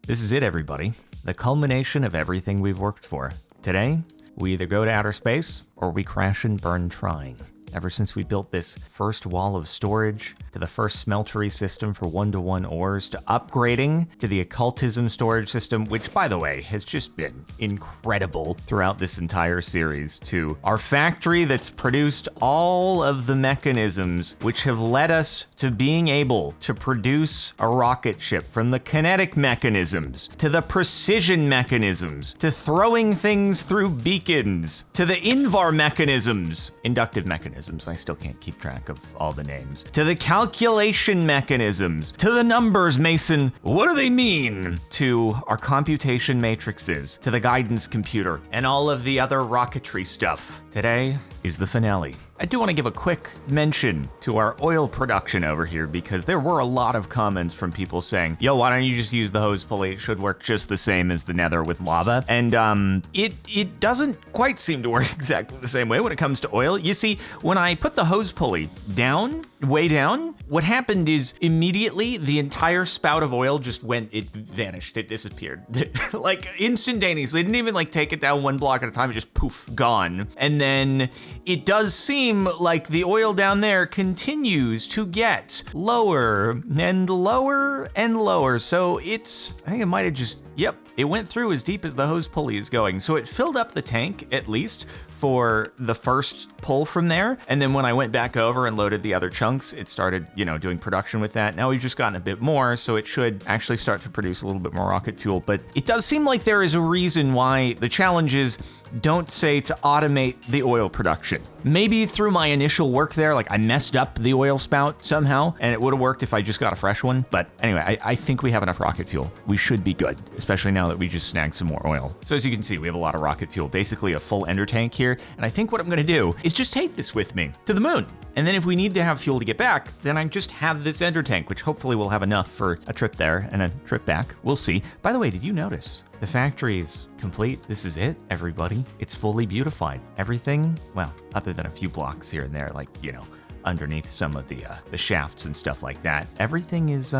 This is it, everybody. The culmination of everything we've worked for. Today, we either go to outer space or we crash and burn trying. Ever since we built this first wall of storage, to the first smeltery system for one-to-one ores, to upgrading to the occultism storage system, which, by the way, has just been incredible throughout this entire series, to our factory that's produced all of the mechanisms which have led us to being able to produce a rocket ship, from the kinetic mechanisms, to the precision mechanisms, to throwing things through beacons, to the invar mechanisms, inductive mechanisms. I still can't keep track of all the names. To the calculation mechanisms, to the numbers, Mason, what do they mean? To our computation matrices, to the guidance computer, and all of the other rocketry stuff. Today is the finale. I do want to give a quick mention to our oil production over here, because there were a lot of comments from people saying, yo, why don't you just use the hose pulley? It should work just the same as the nether with lava. And it doesn't quite seem to work exactly the same way when it comes to oil. You see, when I put the hose pulley down, way down, what happened is immediately the entire spout of oil just it vanished, it disappeared. Like instantaneously, it didn't even like take it down one block at a time, it just poof, gone. And then it does seem like the oil down there continues to get lower and lower and lower. So I think it might have just, it went through as deep as the hose pulley is going. So it filled up the tank, at least, for the first pull from there. And then when I went back over and loaded the other chunks, it started, doing production with that. Now we've just gotten a bit more, so it should actually start to produce a little bit more rocket fuel. But it does seem like there is a reason why the challenges don't say to automate the oil production. Maybe through my initial work there, like I messed up the oil spout somehow, and it would have worked if I just got a fresh one. But anyway, I think we have enough rocket fuel. We should be good, especially now that we just snagged some more oil. So as you can see, we have a lot of rocket fuel, basically a full ender tank here. And I think what I'm gonna do is just take this with me to the moon. And then if we need to have fuel to get back, then I just have this ender tank, which hopefully will have enough for a trip there and a trip back. We'll see. By the way, did you notice? The factory is complete. This is it, everybody. It's fully beautified. Everything, well, other than a few blocks here and there, like, underneath some of the shafts and stuff like that, everything is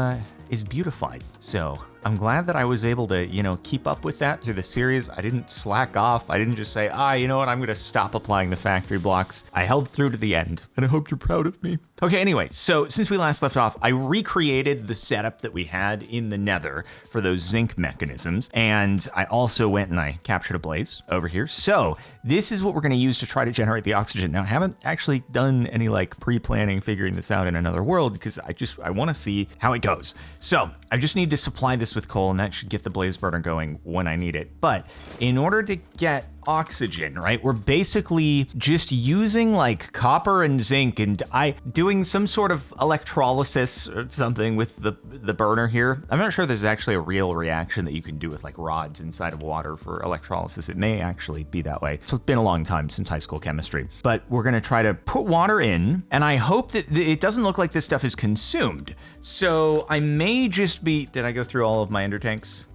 beautified. So I'm glad that I was able to, keep up with that through the series. I didn't slack off. I didn't just say, you know what, I'm gonna stop applying the factory blocks. I held through to the end, and I hope you're proud of me. Okay, anyway, so since we last left off, I recreated the setup that we had in the nether for those zinc mechanisms, and I also went and I captured a blaze over here. So this is what we're gonna use to try to generate the oxygen. Now, I haven't actually done any pre-planning, figuring this out in another world, because I wanna see how it goes. So I just need to supply this with coal, and that should get the blaze burner going when I need it. But in order to get oxygen, right, we're basically just using copper and zinc and doing some sort of electrolysis or something with the burner here. I'm not sure there's actually a real reaction that you can do with rods inside of water for electrolysis. It may actually be that way. So it's been a long time since high school chemistry, but we're gonna try to put water in, and I hope that it doesn't look like this stuff is consumed. So I may just be, did I go through all of my ender tanks?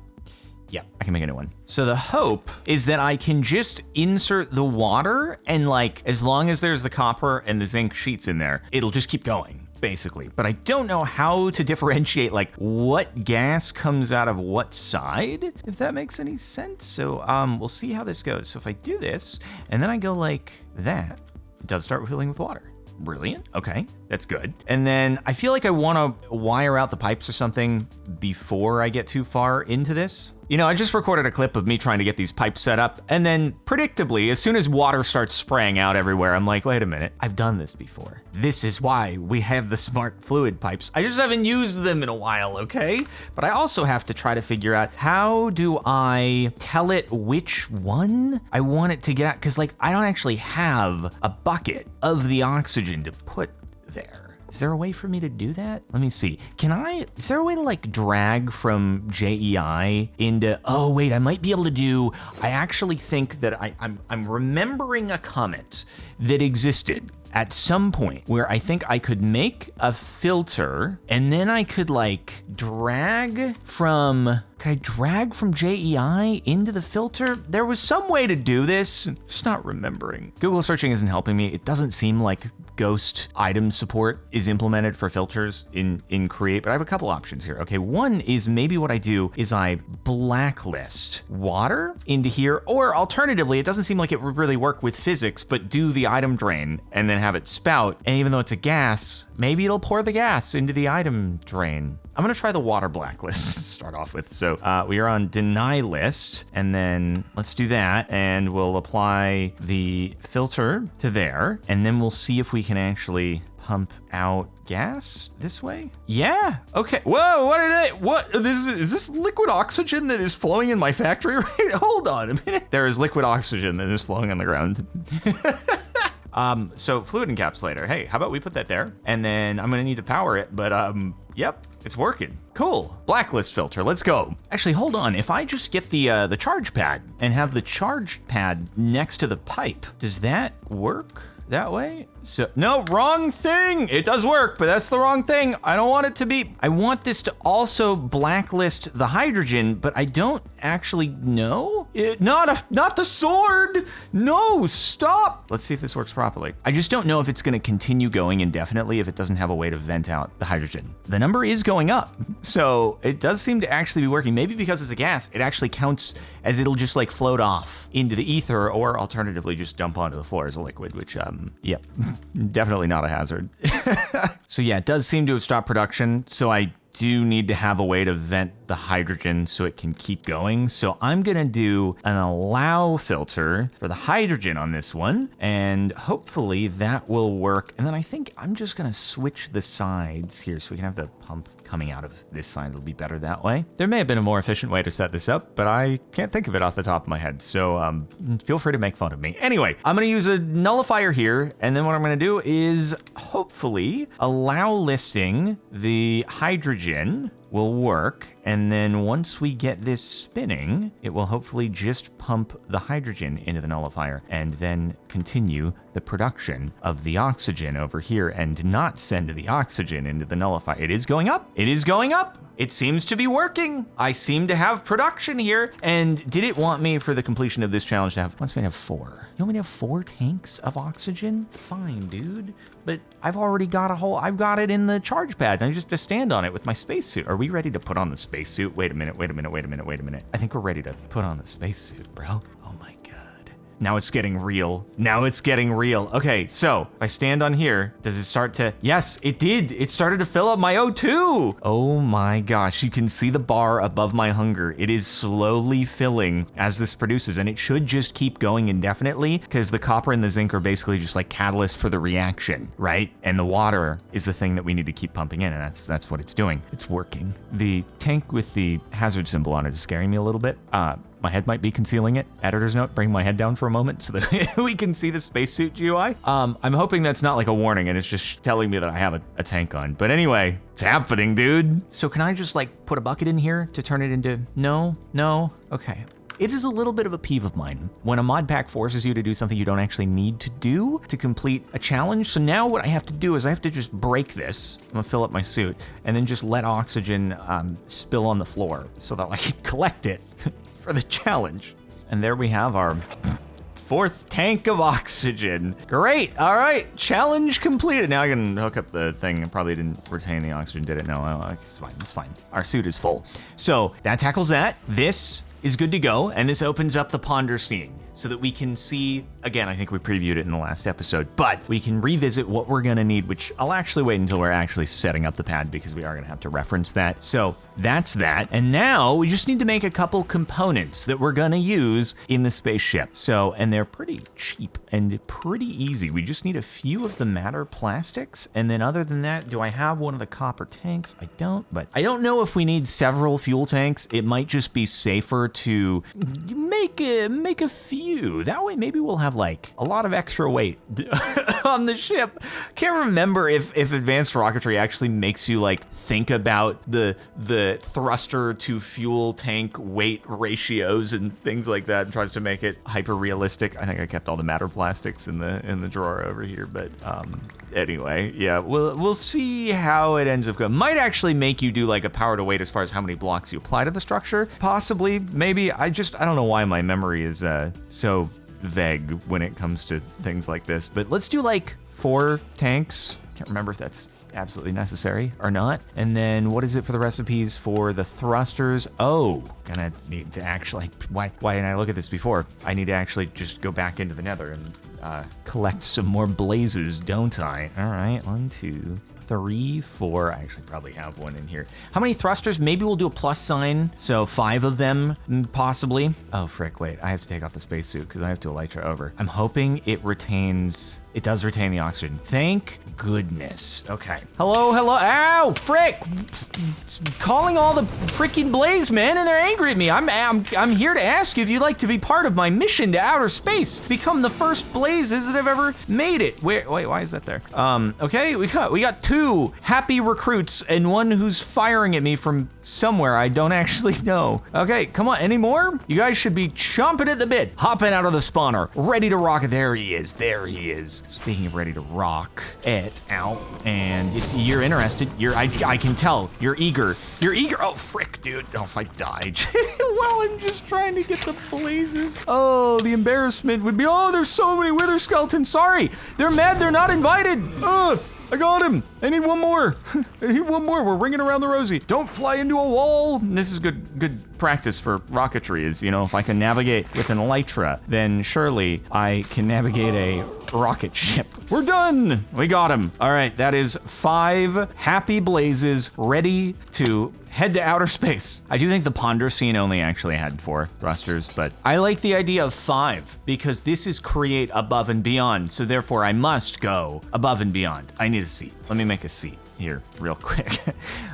Yeah, I can make a new one. So the hope is that I can just insert the water, and as long as there's the copper and the zinc sheets in there, it'll just keep going, basically. But I don't know how to differentiate what gas comes out of what side, if that makes any sense. So we'll see how this goes. So if I do this, and then I go like that, it does start filling with water. Brilliant. Okay, that's good. And then I feel like I want to wire out the pipes or something before I get too far into this. I just recorded a clip of me trying to get these pipes set up, and then predictably, as soon as water starts spraying out everywhere, I'm like, wait a minute, I've done this before. This is why we have the smart fluid pipes. I just haven't used them in a while, okay? But I also have to try to figure out, how do I tell it which one I want it to get at? Because I don't actually have a bucket of the oxygen to put there. Is there a way for me to do that? Let me see. Is there a way to drag from JEI into, oh wait, I might be able to do, I actually think that I'm remembering a comment that existed at some point where I think I could make a filter, and then I could drag from JEI into the filter? There was some way to do this, just not remembering. Google searching isn't helping me. It doesn't seem like ghost item support is implemented for filters in Create, but I have a couple options here. Okay, one is maybe what I do is I blacklist water into here, or alternatively, it doesn't seem like it would really work with physics, but do the item drain and then have it spout. And even though it's a gas, maybe it'll pour the gas into the item drain. I'm gonna try the water blacklist to start off with. So we are on deny list, and then let's do that, and we'll apply the filter to there, and then we'll see if we can actually pump out gas this way. Yeah, okay. Whoa, is this liquid oxygen that is flowing in my factory right? Hold on a minute. There is liquid oxygen that is flowing on the ground. So fluid encapsulator, hey, how about we put that there? And then I'm gonna need to power it, but yep, it's working. Cool, blacklist filter, let's go. Actually, hold on, if I just get the charge pad and have the charge pad next to the pipe, does that work that way? So, no, wrong thing. It does work, but that's the wrong thing. I don't want it to be. I want this to also blacklist the hydrogen, but I don't actually know. Not the sword. No, stop. Let's see if this works properly. I just don't know if it's gonna continue going indefinitely if it doesn't have a way to vent out the hydrogen. The number is going up, so it does seem to actually be working. Maybe because it's a gas, it actually counts as it'll just like float off into the ether, or alternatively just dump onto the floor as a liquid, which, yep. Definitely not a hazard. So yeah, it does seem to have stopped production. So I do need to have a way to vent the hydrogen so it can keep going. So I'm gonna do an allow filter for the hydrogen on this one, and hopefully that will work. And then I think I'm just gonna switch the sides here so we can have the pump coming out of this side. It'll be better that way. There may have been a more efficient way to set this up, but I can't think of it off the top of my head. So feel free to make fun of me. Anyway, I'm gonna use a nullifier here, and then what I'm gonna do is hopefully allow listing the hydrogen will work, and then once we get this spinning, it will hopefully just pump the hydrogen into the nullifier and then continue the production of the oxygen over here and not send the oxygen into the nullifier. It is going up. It is going up. It seems to be working. I seem to have production here. And did it want me for the completion of this challenge to have, wants me to have 4? You want me to have 4 tanks of oxygen? Fine, dude. But I've already got I've got it in the charge pad. I just have to stand on it with my spacesuit. Are we ready to put on the spacesuit? Wait a minute. I think we're ready to put on the spacesuit, bro. Oh my God. Now it's getting real. Okay, so if I stand on here, does it start to, yes, it did. It started to fill up my O2. Oh my gosh, you can see the bar above my hunger. It is slowly filling as this produces, and it should just keep going indefinitely because the copper and the zinc are basically just like catalysts for the reaction, right? And the water is the thing that we need to keep pumping in, and that's what it's doing. It's working. The tank with the hazard symbol on it is scaring me a little bit. My head might be concealing it. Editor's note, bring my head down for a moment so that we can see the spacesuit GUI. I'm hoping that's not like a warning and it's just telling me that I have a tank on. But anyway, it's happening, dude. So can I just like put a bucket in here to turn it into, no, okay. It is a little bit of a peeve of mine when a mod pack forces you to do something you don't actually need to do to complete a challenge. So now what I have to do is I have to just break this. I'm gonna fill up my suit and then just let oxygen spill on the floor so that I can collect it for the challenge. And there we have our 4th tank of oxygen. Great, all right, challenge completed. Now I can hook up the thing. It probably didn't retain the oxygen, did it? No, it's fine. Our suit is full. So that tackles that. This is good to go, and this opens up the ponder scene so that we can see, again, I think we previewed it in the last episode, but we can revisit what we're gonna need, which I'll actually wait until we're actually setting up the pad because we are gonna have to reference that. So that's that. And now we just need to make a couple components that we're gonna use in the spaceship. So, and they're pretty cheap and pretty easy. We just need a few of the matter plastics. And then other than that, do I have one of the copper tanks? I don't, but I don't know if we need several fuel tanks. It might just be safer to make a few. That way maybe we'll have like a lot of extra weight on the ship. Can't remember if advanced rocketry actually makes you like think about the thruster to fuel tank weight ratios and things like that and tries to make it hyper realistic. I think I kept all the matter plastics in the drawer over here, but anyway, yeah, we'll see how it ends up going. Might actually make you do like a power to weight as far as how many blocks you apply to the structure. Possibly, maybe. I don't know why my memory is so vague when it comes to things like this, but let's do like 4 tanks. Can't remember if that's absolutely necessary or not. And then what is it for the recipes for the thrusters? Oh, gonna need to actually, why didn't I look at this before? I need to actually just go back into the nether and collect some more blazes, don't I? All right, 1, 2, 3, 4. I actually probably have one in here. How many thrusters? Maybe we'll do a plus sign. So 5 of them, possibly. Oh, frick, wait. I have to take off the spacesuit because I have to elytra over. I'm hoping it does retain the oxygen. Thank goodness. Okay. Hello. Ow, frick. Calling all the freaking blaze men and they're angry at me. I'm here to ask you if you'd like to be part of my mission to outer space. Become the first blazes that have ever made it. Wait, why is that there? Okay, we got 2 happy recruits and one who's firing at me from somewhere I don't actually know. Okay, come on, any more? You guys should be chomping at the bit. Hopping out of the spawner, ready to rock it. There he is. Speaking of ready to rock it out, and you're interested. I can tell. You're eager. Oh, frick, dude. Oh, if I died. Well, I'm just trying to get the blazes. Oh, the embarrassment would be, oh, there's so many wither skeletons. Sorry. They're mad they're not invited. I got him. I need one more. We're ringing around the rosy. Don't fly into a wall. This is good practice for rocketry is, if I can navigate with an elytra, then surely I can navigate a rocket ship. We're done. We got him. All right, that is 5 happy blazes ready to head to outer space. I do think the ponder scene only actually had 4 thrusters, but I like the idea of 5 because this is create above and beyond. So therefore I must go above and beyond. I need a seat. Let me make a seat here real quick.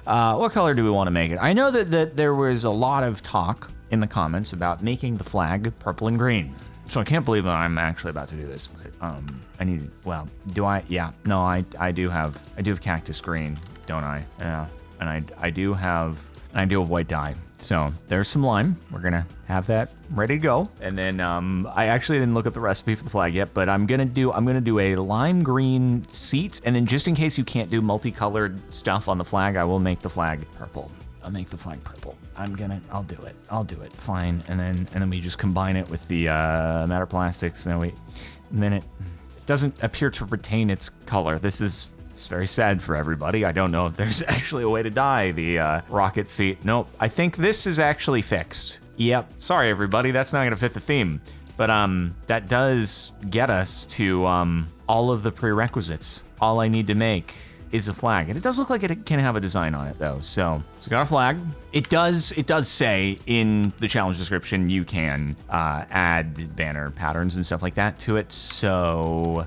What color do we want to make it? I know that there was a lot of talk in the comments about making the flag purple and green. So I can't believe that I'm actually about to do this, but I need, well, do I? Yeah, no, I do have cactus green, don't I? Yeah, and I do have white dye. So there's some lime. We're gonna have that ready to go. And then I actually didn't look up the recipe for the flag yet, but I'm gonna do a lime green seats, and then just in case you can't do multicolored stuff on the flag, I will make the flag purple. I'll make the flag purple. I'll do it. Fine. And then we just combine it with the matter plastics. And then it doesn't appear to retain its color. It's very sad for everybody. I don't know if there's actually a way to dye the rocket seat. Nope. I think this is actually fixed. Yep. Sorry, everybody. That's not going to fit the theme. But that does get us to all of the prerequisites. All I need to make is a flag. And it does look like it can have a design on it, though. So we got a flag. It does say in the challenge description you can add banner patterns and stuff like that to it. So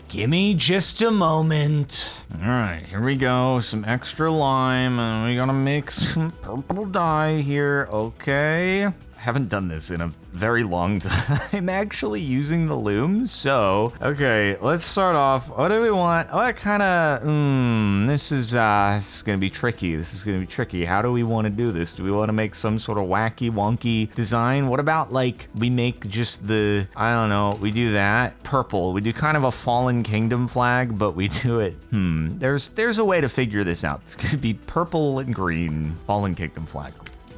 give me just a moment. All right, here we go. Some extra lime, and we gotta make some purple dye here. Okay. Haven't done this in a very long time, actually, using the loom. So, okay, let's start off. What do we want? Oh, I kind of, this is gonna be tricky. How do we want to do this? Do we want to make some sort of wacky, wonky design? What about, like, we make just the, I don't know, we do that, purple. We do kind of a Fallen Kingdom flag, but we do it, there's a way to figure this out. It's gonna be purple and green Fallen Kingdom flag.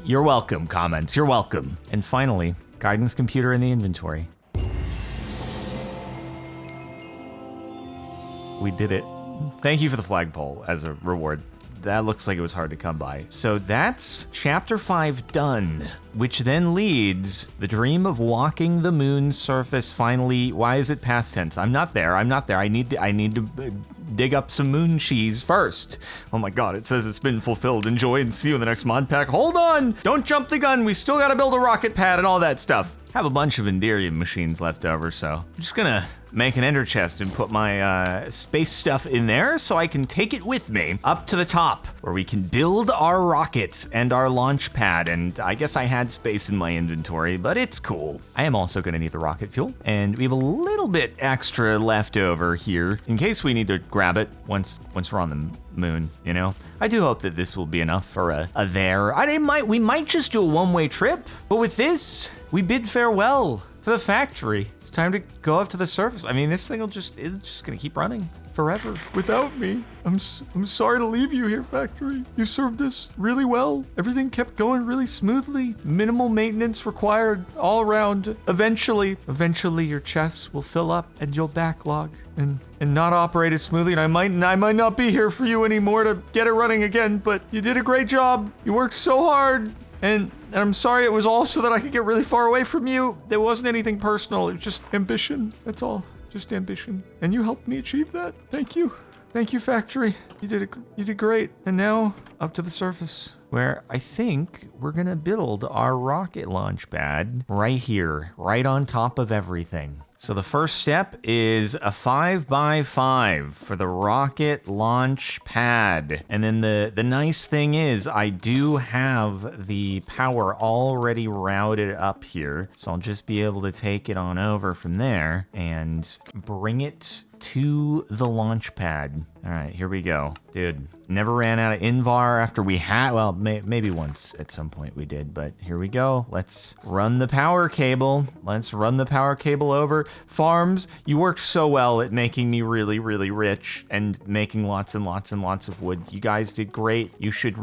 You're welcome, comments. You're welcome. And finally, guidance computer in the inventory. We did it. Thank you for the flagpole as a reward. That looks like it was hard to come by. So that's chapter 5 done, which then leads the dream of walking the moon's surface finally. Why is it past tense? I'm not there. I need to dig up some moon cheese first. Oh my god, it says it's been fulfilled. Enjoy and see you in the next mod pack. Hold on! Don't jump the gun. We still gotta build a rocket pad and all that stuff. Have a bunch of Enderium machines left over, so I'm just gonna make an ender chest and put my space stuff in there so I can take it with me up to the top where we can build our rockets and our launch pad. And I guess I had space in my inventory, but it's cool. I am also gonna need the rocket fuel, and we have a little bit extra left over here in case we need to grab it once we're on the moon, you know? I do hope that this will be enough for a there. We might just do a one-way trip, but with this, we bid farewell to the factory. It's time to go up to the surface. I mean, this thing it's just gonna keep running. forever without me. I'm sorry to leave you here, Factory. You served us really well. Everything kept going really smoothly. Minimal maintenance required all around. Eventually your chests will fill up and you'll backlog and not operate as smoothly. And I might not be here for you anymore to get it running again, but you did a great job. You worked so hard. And I'm sorry it was all so that I could get really far away from you. There wasn't anything personal. It was just ambition. That's all. Just ambition. And you helped me achieve that. Thank you. Thank you, Factory. You did great. And now, up to the surface, where I think we're gonna build our rocket launch pad right here, right on top of everything. So the first step is a 5x5 for the rocket launch pad. And then the nice thing is I do have the power already routed up here. So I'll just be able to take it on over from there and bring it to the launch pad. All right, here we go. Dude, never ran out of Invar after we had, well, maybe once at some point we did, but here we go. Let's run the power cable. Let's run the power cable over. Farms, you worked so well at making me really, really rich and making lots and lots and lots of wood. You guys did great. You should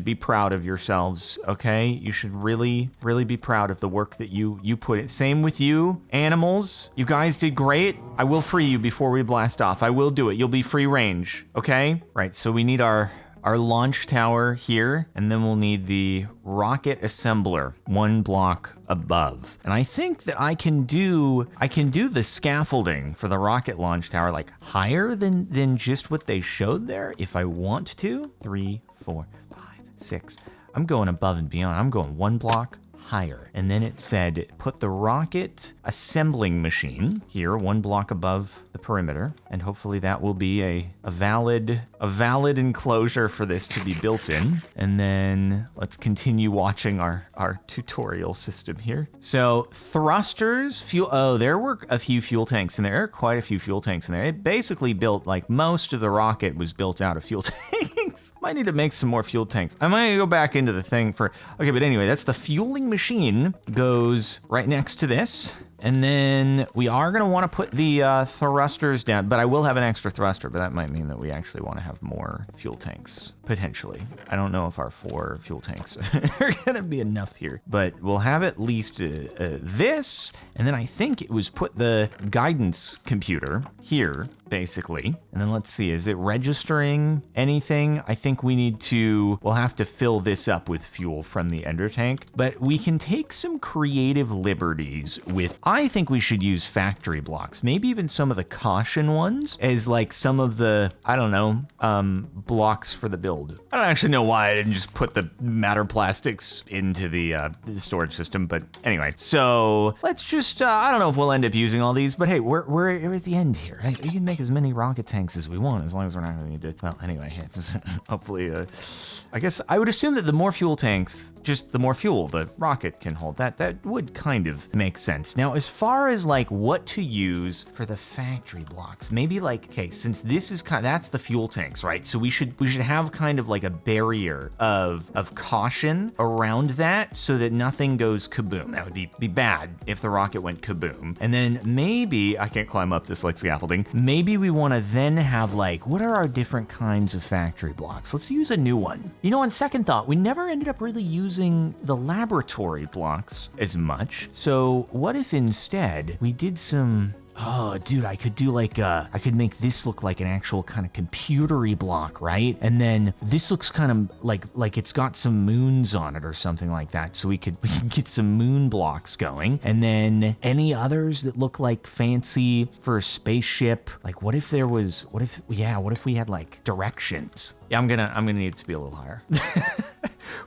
be proud of yourselves, okay? You should really, really be proud of the work that you put in. Same with you, animals. You guys did great. I will free you before we blast off. I will do it. You'll be free range, okay? Right, so we need our launch tower here, and then we'll need the rocket assembler 1 block above. And I think that I can do the scaffolding for the rocket launch tower like higher than just what they showed there if I want to. 3, 4, 5, 6. I'm going above and beyond. I'm going 1 block higher. And then it said, put the rocket assembling machine here, 1 block above the perimeter. And hopefully that will be a valid enclosure for this to be built in. And then let's continue watching our tutorial system here. So thrusters, fuel, oh, there were a few fuel tanks in there, quite a few fuel tanks in there. It basically built, like most of the rocket was built out of fuel tanks. Might need to make some more fuel tanks. I might go back into the thing for, okay, but anyway, that's the fueling machine goes right next to this. And then we are going to want to put the thrusters down, but I will have an extra thruster, but that might mean that we actually want to have more fuel tanks, potentially. I don't know if our 4 fuel tanks are going to be enough here, but we'll have at least this, and then I think it was put the guidance computer here, basically. And then let's see, is it registering anything? I think we'll have to fill this up with fuel from the ender tank, but we can take some creative liberties with, I think we should use factory blocks, maybe even some of the caution ones as like some of the, I don't know, blocks for the build. I don't actually know why I didn't just put the matter plastics into the storage system, but anyway, so let's just, I don't know if we'll end up using all these, but hey, we're at the end here, right? We can make as many rocket tanks as we want, as long as we're not going to do, well, anyway, it's hopefully, I guess I would assume that the more fuel tanks, just the more fuel the rocket can hold. That would kind of make sense. Now, as far as like what to use for the factory blocks, maybe like, okay, since this is that's the fuel tanks, right? So we should have kind of like a barrier of caution around that so that nothing goes kaboom. That would be bad if the rocket went kaboom. And then maybe, I can't climb up this like scaffolding, maybe we want to then have like, what are our different kinds of factory blocks? Let's use a new one. You know, on second thought, we never ended up really using the laboratory blocks as much. So what if instead we did some, oh, dude, I could do like I could make this look like an actual kind of computery block, right? And then this looks kind of like it's got some moons on it or something like that. So we can get some moon blocks going. And then any others that look like fancy for a spaceship? Like what if we had like directions? Yeah, I'm gonna need it to be a little higher.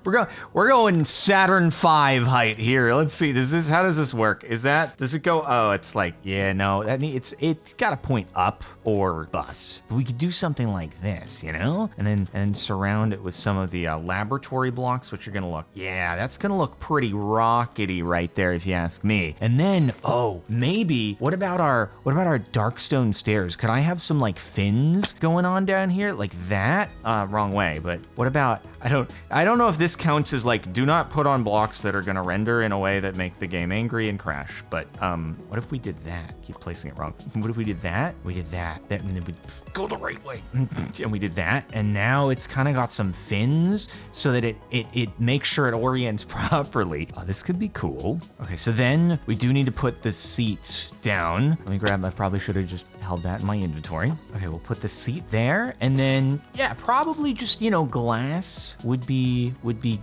We're going Saturn V height here. Let's see. How does this work? Does it go? Oh, it's like, yeah, no. It's got to point up or bust. But we could do something like this, you know, and then surround it with some of the laboratory blocks, which are gonna look. Yeah, that's gonna look pretty rockety right there, if you ask me. And then, oh, maybe what about our darkstone stairs? Could I have some like fins going on down here like that? Wrong way. But what about? I don't know if this counts as like, do not put on blocks that are gonna render in a way that make the game angry and crash. But what if we did that? Keep placing it wrong. What if we did that? We did that, and then we go the right way. And we did that, and now it's kind of got some fins so that it makes sure it orients properly. Oh, this could be cool. Okay, so then we do need to put the seat down. Let me grab, I probably should have just held that in my inventory. Okay, we'll put the seat there, and then yeah, probably just, you know, glass would be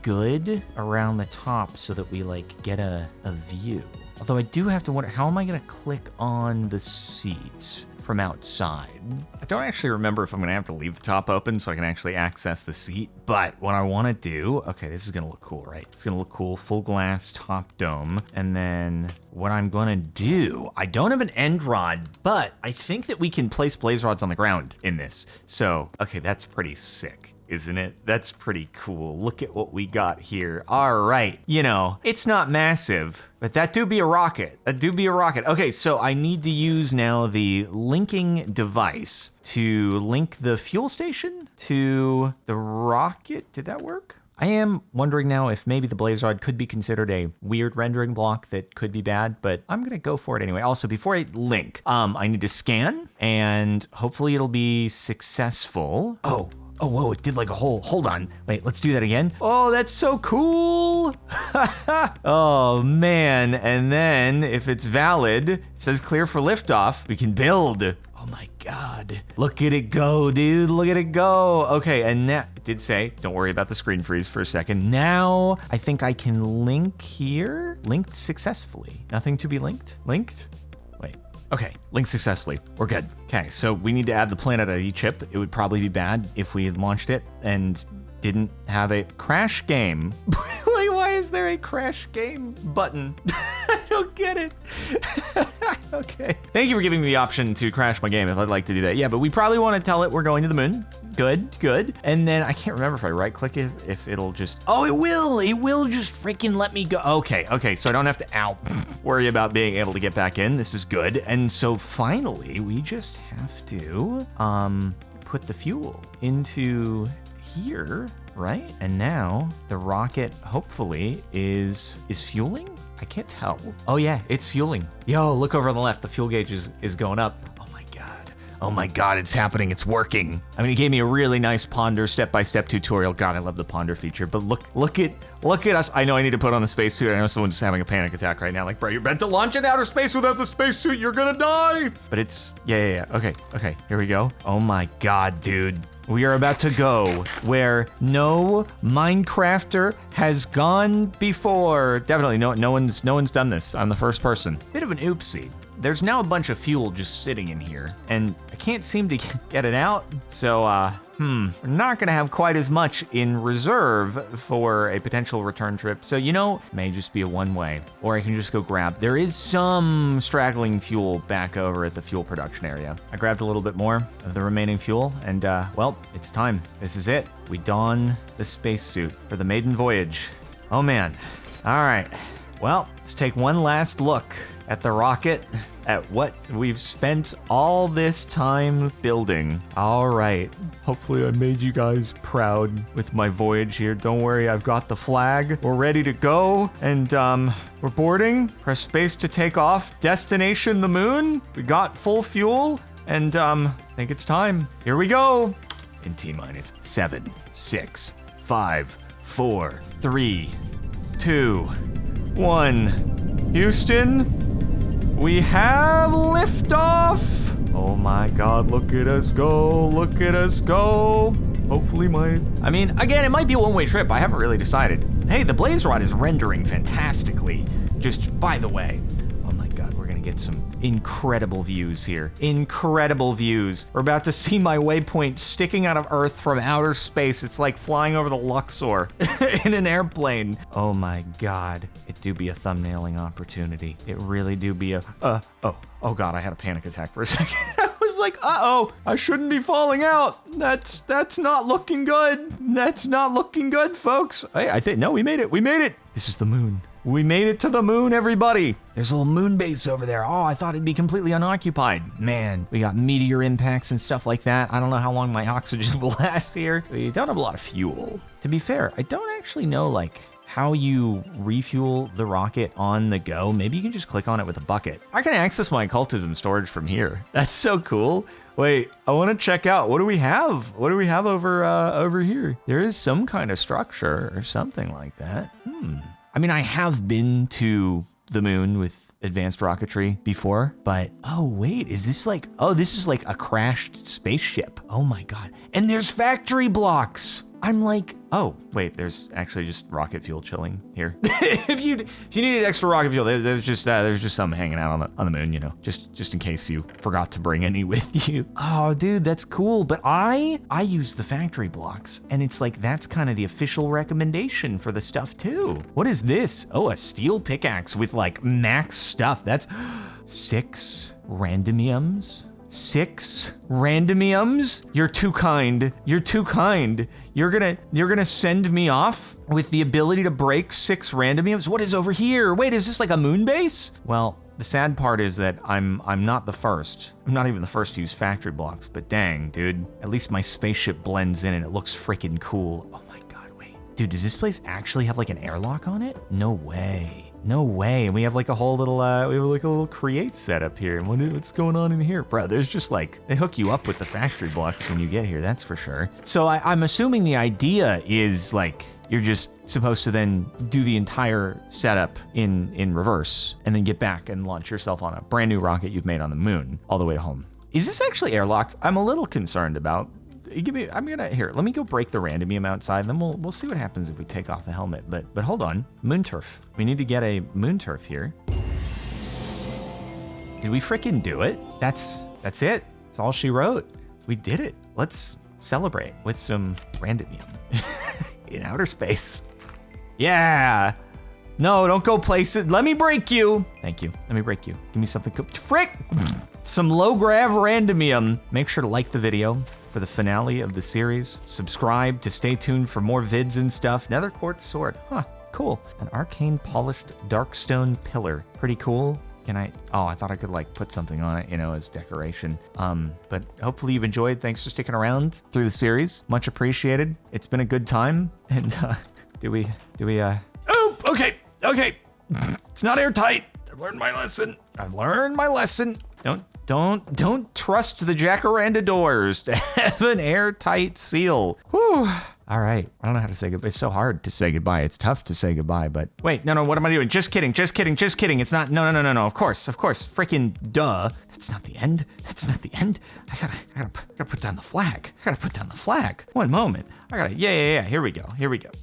good around the top so that we like get a view. Although I do have to wonder, how am I gonna click on the seat from outside? I don't actually remember if I'm gonna have to leave the top open so I can actually access the seat, but what I wanna do, okay, this is gonna look cool, right? It's gonna look cool, full glass top dome. And then what I'm gonna do, I don't have an end rod, but I think that we can place blaze rods on the ground in this. So, okay, that's pretty sick, isn't it? That's pretty cool. Look at what we got here. All right, you know, it's not massive, but that do be a rocket. That do be a rocket. Okay, so I need to use now the linking device to link the fuel station to the rocket. Did that work? I am wondering now if maybe the blaze rod could be considered a weird rendering block that could be bad, but I'm gonna go for it anyway. Also, before I link, I need to scan, and hopefully it'll be successful. Oh, whoa, it did like a hole. Hold on. Wait, let's do that again. Oh, that's so cool. Oh, man. And then if it's valid, it says clear for liftoff. We can build. Oh my God. Look at it go, dude. Look at it go. Okay, and now, it did say, don't worry about the screen freeze for a second. Now, I think I can link here. Linked successfully. Nothing to be linked? Linked? Wait. Okay, linked successfully. We're good. Okay, so we need to add the Planet ID chip. It would probably be bad if we had launched it and didn't have a crash game. Wait, why is there a crash game button? I don't get it. Okay. Thank you for giving me the option to crash my game if I'd like to do that. Yeah, but we probably want to tell it we're going to the moon. Good. And then I can't remember if I right click it, if it'll just, oh, it will just freaking let me go. Okay, so I don't have to worry about being able to get back in. This is good. And so finally, we just have to put the fuel into here, right? And now the rocket hopefully is fueling. I can't tell. Oh yeah, it's fueling. Yo, look over on the left. The fuel gauge is going up. Oh my God, it's happening, it's working. I mean, he gave me a really nice Ponder step-by-step tutorial. God, I love the Ponder feature, but look at us. I know I need to put on the spacesuit. I know someone's just having a panic attack right now. Like, bro, you're meant to launch in outer space without the spacesuit, you're gonna die. But it's, yeah. Okay, here we go. Oh my God, dude. We are about to go where no Minecrafter has gone before. Definitely, no one's done this. I'm the first person. Bit of an oopsie. There's now a bunch of fuel just sitting in here, and I can't seem to get it out, so, we're not gonna have quite as much in reserve for a potential return trip, so, you know, it may just be a one-way, or I can just go grab. There is some straggling fuel back over at the fuel production area. I grabbed a little bit more of the remaining fuel, and, well, it's time. This is it. We don the spacesuit for the maiden voyage. Oh, man. All right. Well, let's take one last look at the rocket, at what we've spent all this time building. All right. Hopefully I made you guys proud with my voyage here. Don't worry, I've got the flag. We're ready to go, and we're boarding. Press space to take off. Destination the moon. We got full fuel, and I think it's time. Here we go. In T-minus 7, 6, 5, 4, 3, 2, 1. Houston, we have liftoff! Oh my God, look at us go, look at us go. Hopefully I mean, again, it might be a one-way trip, I haven't really decided. Hey, the blaze rod is rendering fantastically. Just, by the way, oh my God, we're gonna get some incredible views here. Incredible views. We're about to see my waypoint sticking out of Earth from outer space. It's like flying over the Luxor in an airplane. Oh my God. It do be a thumbnailing opportunity. It really do be a, oh God, I had a panic attack for a second. I was like, uh-oh, I shouldn't be falling out. That's not looking good. That's not looking good, folks. Hey, I think, no, we made it. We made it. This is the moon. We made it to the moon, everybody. There's a little moon base over there. Oh, I thought it'd be completely unoccupied. Man, we got meteor impacts and stuff like that. I don't know how long my oxygen will last here. We don't have a lot of fuel. To be fair, I don't actually know, like, how you refuel the rocket on the go. Maybe you can just click on it with a bucket. I can access my occultism storage from here. That's so cool. Wait, I want to check out. What do we have? What do we have over here? There is some kind of structure or something like that. I mean, I have been to the moon with advanced rocketry before, but oh wait, is this like, oh, this is like a crashed spaceship. Oh my God. And there's factory blocks. I'm like, oh wait, there's actually just rocket fuel chilling here. if you needed extra rocket fuel, there's just some hanging out on the moon, you know, just in case you forgot to bring any with you. Oh, dude, that's cool. But I use the factory blocks, and it's like that's kind of the official recommendation for the stuff too. What is this? Oh, a steel pickaxe with like max stuff. That's 6 randomiums. 6 randomiums? You're too kind. You're too kind. You're gonna send me off with the ability to break 6 randomiums? What is over here? Wait, is this like a moon base? Well, the sad part is that I'm not the first. I'm not even the first to use factory blocks, but dang, dude. At least my spaceship blends in and it looks freaking cool. Oh my God, wait. Dude, does this place actually have like an airlock on it? No way. No way. And we have like a whole little, we have like a little create setup here. And what's going on in here? Bro, there's just like, they hook you up with the factory blocks when you get here, that's for sure. So I'm assuming the idea is like, you're just supposed to then do the entire setup in reverse and then get back and launch yourself on a brand new rocket you've made on the moon all the way to home. Is this actually airlocked? I'm a little concerned about. Let me go break the randomium outside, and then we'll see what happens if we take off the helmet. But hold on, moon turf. We need to get a moon turf here. Did we freaking do it? That's it. That's all she wrote. We did it. Let's celebrate with some randomium in outer space. Yeah. No, don't go places. Let me break you. Thank you. Let me break you. Give me something. Frick. Some low grav randomium. Make sure to like the video for the finale of the series. Subscribe to stay tuned for more vids and stuff. Nether quartz sword. Huh, cool. An arcane polished darkstone pillar. Pretty cool. Can I, oh, I thought I could like put something on it, you know, as decoration. But hopefully you've enjoyed. Thanks for sticking around through the series. Much appreciated. It's been a good time. And do we, oh, okay. It's not airtight. I've learned my lesson. Don't trust the jacaranda doors to have an airtight seal. Whew. All right, I don't know how to say goodbye. It's so hard to say goodbye. It's tough to say goodbye, but wait, no, what am I doing? Just kidding. It's not, no. Of course, freaking duh. That's not the end. I gotta put down the flag. One moment. Yeah. Here we go.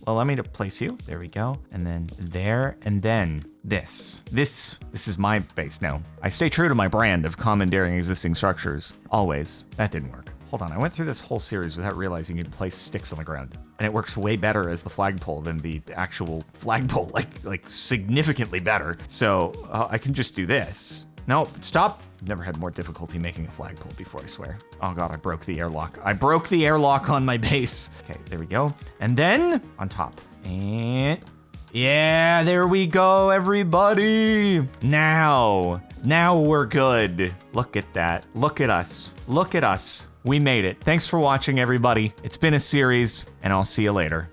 Well, let me place you. There we go. And then there, and then this. This is my base now. I stay true to my brand of commandeering existing structures. Always. That didn't work. Hold on, I went through this whole series without realizing you can place sticks on the ground. And it works way better as the flagpole than the actual flagpole, like significantly better. So I can just do this. No, stop. I've never had more difficulty making a flagpole before, I swear. Oh God, I broke the airlock. On my base. Okay, there we go. And then on top. And yeah, there we go, everybody. Now we're good. Look at that. Look at us. We made it. Thanks for watching, everybody. It's been a series, and I'll see you later.